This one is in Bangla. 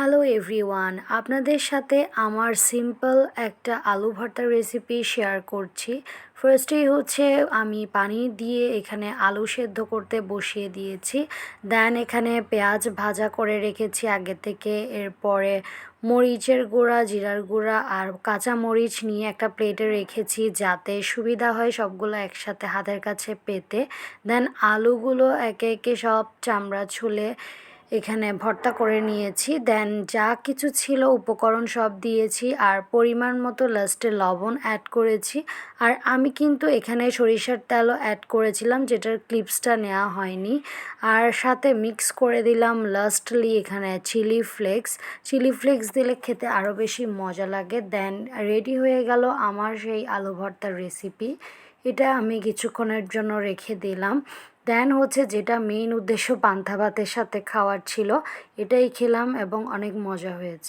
হ্যালো এভরিওয়ান, আপনাদের সাথে আমার সিম্পল একটা আলু ভর্তার রেসিপি শেয়ার করছি। ফার্স্টেই হচ্ছে আমি পানি দিয়ে এখানে আলু সেদ্ধ করতে বসিয়ে দিয়েছি। দেন এখানে পেঁয়াজ ভাজা করে রেখেছি আগে থেকে। এরপরে মরিচের গুঁড়া, জিরার গুঁড়া আর কাঁচা মরিচ নিয়ে একটা প্লেটে রেখেছি যাতে সুবিধা হয় সবগুলো একসাথে হাতের কাছে পেতে। দেন আলুগুলো একে একে সব চামড়া ছুলে এখানে ভর্তা করে নিয়েছি। দেন যা কিছু ছিল উপকরণ সব দিয়েছি আর পরিমাণ মতো লাস্টে লবণ অ্যাড করেছি। আর আমি কিন্তু এখানে সরিষার তেলও অ্যাড করেছিলাম, যেটার ক্লিপসটা নেওয়া হয়নি। আর সাথে মিক্স করে দিলাম লাস্টলি এখানে চিলি ফ্লেক্স দিলে খেতে আরও বেশি মজা লাগে। দেন রেডি হয়ে গেল আমার সেই আলু ভর্তার রেসিপি। এটা আমি কিছুক্ষণের জন্য রেখে দিলাম। দেন হচ্ছে যেটা মেইন উদ্দেশ্য পান্তা ভাতের সাথে খাওয়ার ছিল, এটাই খেলাম এবং অনেক মজা হয়েছে।